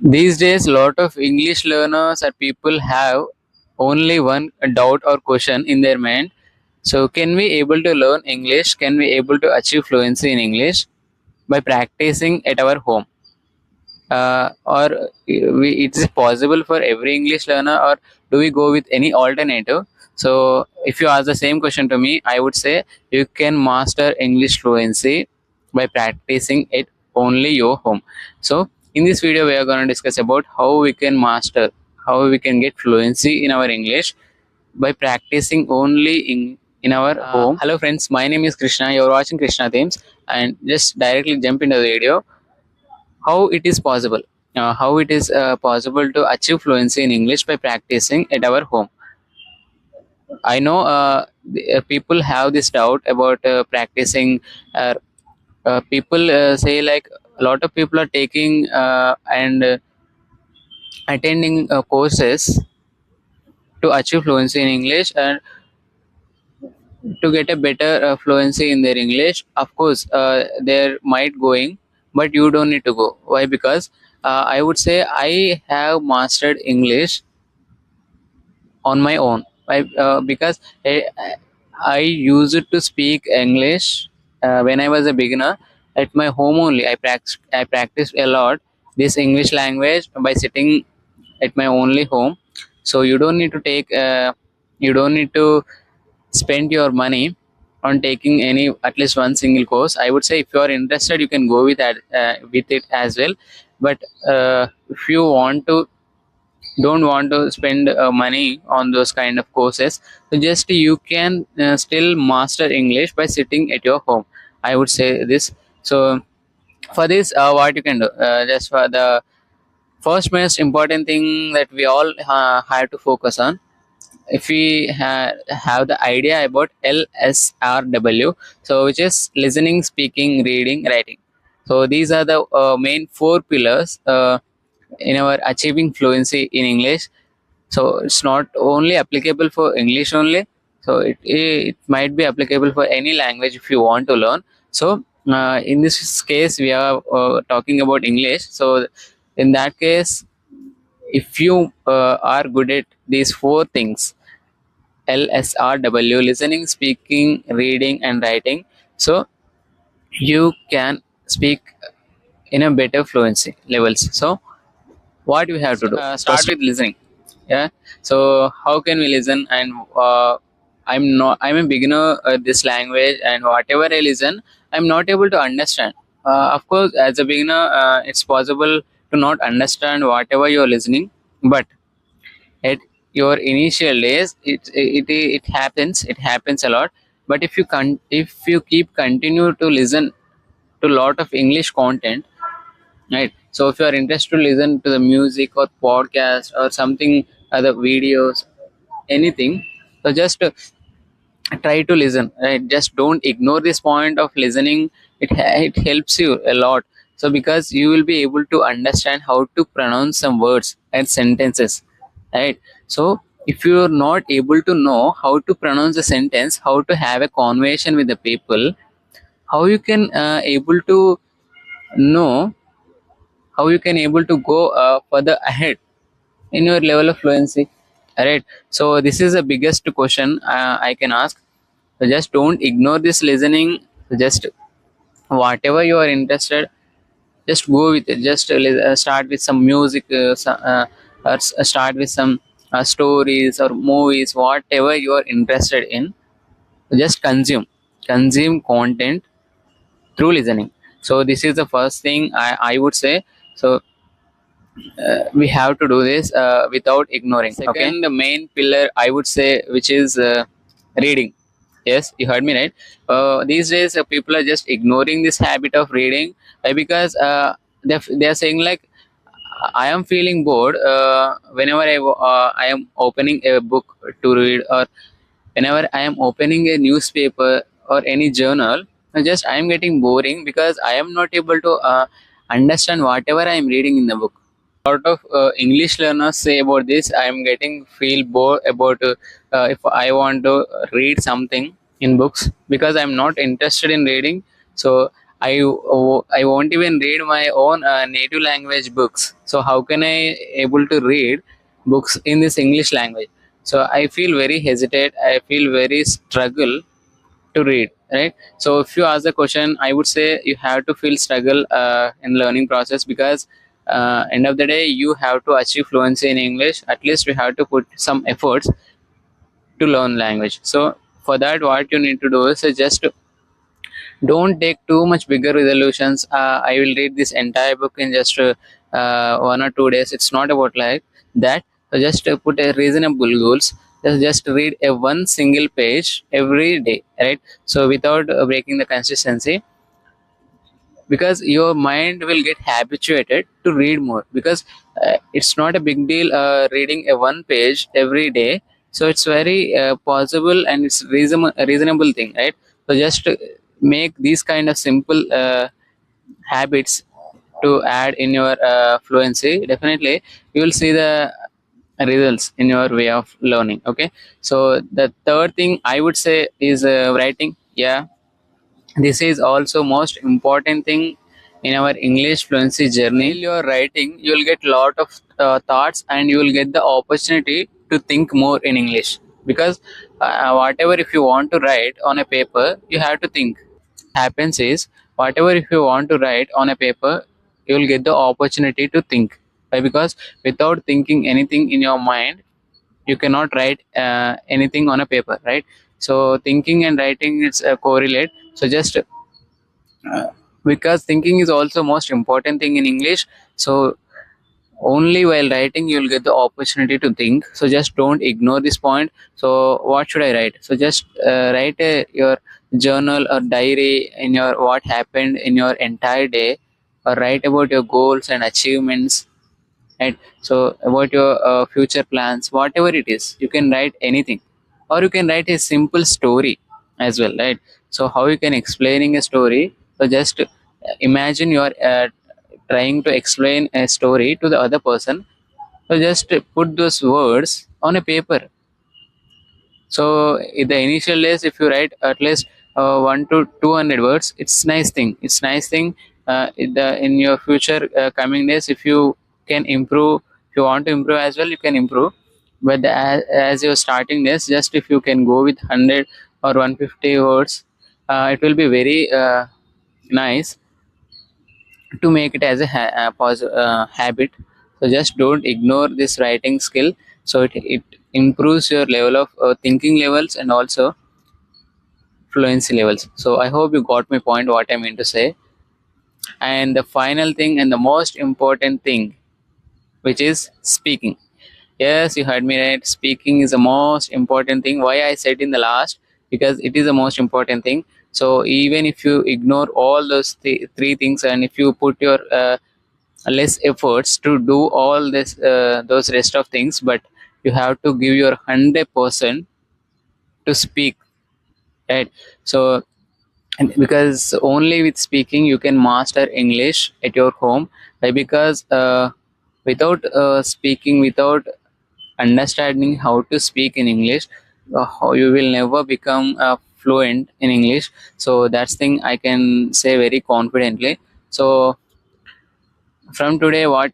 These days, lot of English learners or people have only one doubt or question in their mind. So, can we able to learn English? Can we able to achieve fluency in English by practicing at our home? Or it is possible for every English learner, or do we go with any alternative? So, if you ask the same question to me, I would say you can master English fluency by practicing it only your home. So, in this video, we are going to discuss about how we can master, how we can get fluency in our English by practicing only in our home. Hello, friends. My name is Krishna. You're watching Krishna Themes, and just directly jump into the video. How it is possible? How it is possible to achieve fluency in English by practicing at our home? I know people have this doubt about practicing. Uh, People say like a lot of people are taking and attending courses to achieve fluency in English and to get a better fluency in their English. Of course, they're might going, but you don't need to go. Why? Because I would say I have mastered English on my own. Because I used to speak English when I was a beginner at my home only. I practiced a lot this English language by sitting at my only home. So you don't need to take you don't need to spend your money on taking any at least one single course. I would say if you are interested, you can go with it as well. But if you don't want to spend money on those kind of courses, so just you can still master English by sitting at your home. I would say this. So for this, what you can do, just for the first most important thing that we all have to focus on, if we have the idea about LSRW, so which is listening, speaking, reading, writing. So these are the main four pillars in our achieving fluency in English. So it's not only applicable for English only. So it might be applicable for any language if you want to learn. So in this case, we are talking about English. So in that case, if you are good at these four things, LSRW, listening, speaking, reading, and writing, so you can speak in a better fluency levels. So what we have to do? Start with listening. Yeah. So how can we listen? And I'm a beginner this language, and whatever I listen, I'm not able to understand. Of course, as a beginner, it's possible to not understand whatever you're listening, but at your initial days it happens a lot. But if you keep continue to listen to lot of English content, right? So if you are interested to listen to the music or podcast or something, other videos, anything, so just try to listen, right? Just don't ignore this point of listening. It helps you a lot. So because you will be able to understand how to pronounce some words and sentences, right? So if you are not able to know how to pronounce a sentence, how to have a conversation with the people, how you can able to know, how you can able to go further ahead in your level of fluency, right? So this is the biggest question I can ask. So just don't ignore this listening. Just whatever you are interested, just go with it. Just start with some music, start with some stories or movies, whatever you are interested in. Just consume content through listening. So this is the first thing I would say. So we have to do this without ignoring. Second, okay? The main pillar I would say, which is reading. Yes, you heard me right. These days, people are just ignoring this habit of reading because they're saying like, I am feeling bored whenever I am opening a book to read, or whenever I am opening a newspaper or any journal. Just I am getting boring because I am not able to understand whatever I am reading in the book. Lot of English learners say about this. I am getting feel bored about if I want to read something in books because I'm not interested in reading. So I won't even read my own native language books, so how can I able to read books in this English language? So I feel very hesitate, I feel very struggle to read, right? So if you ask the question, I would say you have to feel struggle in learning process, because end of the day you have to achieve fluency in English. At least you have to put some efforts to learn language. So for that, what you need to do is just don't take too much bigger resolutions. I will read this entire book in just 1 or 2 days. It's not about like that. So just put a reasonable goals. Just read a one single page every day, right? So without breaking the consistency, because your mind will get habituated to read more, because it's not a big deal reading a one page every day. So it's very possible, and it's reasonable thing, right? So just make these kind of simple habits to add in your fluency. Definitely you will see the results in your way of learning. Okay, so the third thing I would say is writing. Yeah, this is also most important thing in our English fluency journey. While you're writing, you'll get lot of thoughts, and you will get the opportunity to think more in English, because whatever if you want to write on a paper, you have to think. Happens is, whatever if you want to write on a paper, you will get the opportunity to think. Why? Because without thinking anything in your mind, you cannot write anything on a paper, right? So thinking and writing, it's correlate. So just because thinking is also most important thing in English. So only while writing you'll get the opportunity to think. So just don't ignore this point. So what should I write? So just write your journal or diary in your what happened in your entire day, or write about your goals and achievements, right? So about your future plans, whatever it is, you can write anything. Or you can write a simple story as well, right? So how you can explaining a story? So just imagine you are trying to explain a story to the other person. So just put those words on a paper. So in the initial days, if you write at least 1 to 200 words, it's nice thing. It's nice thing. In your future coming days, if you can improve, if you want to improve as well, you can improve. But as your starting days, just if you can go with 100 or 150 words, it will be very nice to make it as a habit. So just don't ignore this writing skill. So it improves your level of thinking levels, and also fluency levels. So I hope you got my point, what I mean to say. And the final thing and the most important thing, which is speaking. Yes, you heard me right. Speaking is the most important thing. Why I said in the last? Because it is the most important thing. So even if you ignore all those three things, and if you put your less efforts to do all this those rest of things, but you have to give your 100% to speak, right? So and because only with speaking you can master English at your home. Why? Because without speaking, without understanding how to speak in English, how you will never become fluent in English. So that's thing I can say very confidently. So from today, what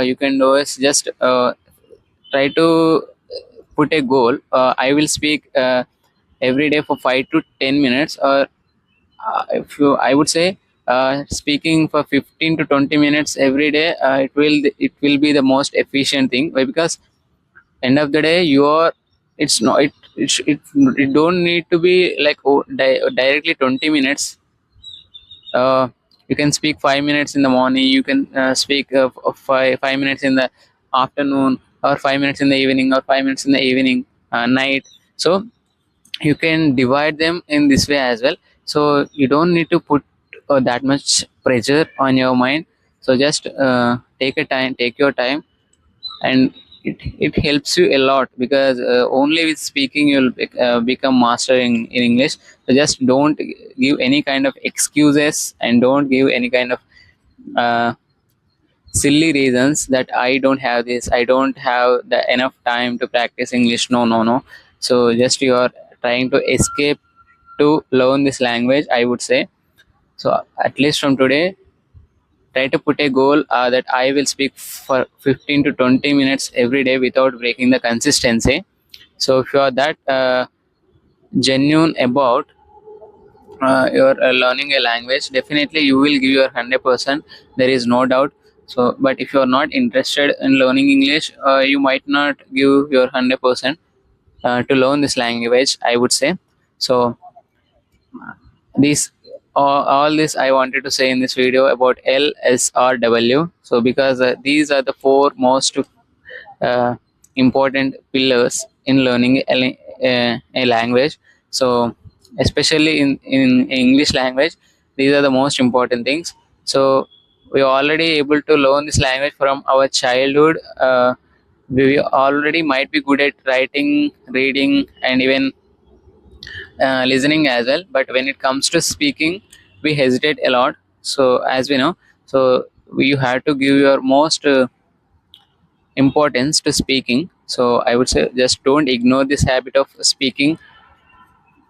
you can do is just try to put a goal. I will speak every day for 5 to 10 minutes, or if you, I would say, speaking for 15 to 20 minutes every day. It will be the most efficient thing. Why? Because end of the day, you are. It's not. It don't need to be like directly 20 minutes. You can speak 5 minutes in the morning, you can speak 5 minutes in the afternoon, or 5 minutes in the evening, or 5 minutes in the evening, night. So you can divide them in this way as well. So you don't need to put that much pressure on your mind. So just take your time, and it helps you a lot, because only with speaking you'll become master in English. So just don't give any kind of excuses, and don't give any kind of uh, silly reasons that I don't have this, I don't have the enough time to practice English. No, no, no. So just you are trying to escape to learn this language, I would say. So at least from today, try to put a goal that I will speak for 15 to 20 minutes every day without breaking the consistency. So if you are that genuine about you're learning a language, definitely you will give your 100%. There is no doubt. So but if you're not interested in learning English, you might not give your 100% to learn this language, I would say. So these all this I wanted to say in this video about LSRW. So because these are the four most uh, important pillars in learning a language. So especially in English language, these are the most important things. So we are already able to learn this language from our childhood. We already might be good at writing, reading, and even listening as well. But when it comes to speaking, we hesitate a lot. So as we know, so you have to give your most importance to speaking. So I would say just don't ignore this habit of speaking.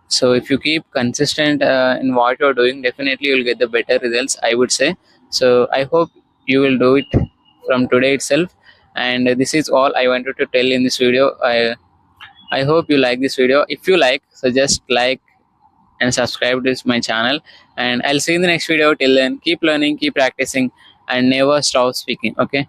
So if you keep consistent in what you're doing, definitely you'll get the better results, I would say. So I hope you will do it from today itself. And this is all I wanted to tell in this video. I hope you like this video. If you like, so just like and subscribe to my channel, and I'll see you in the next video. Till then, keep learning, keep practicing, and never stop speaking. Okay.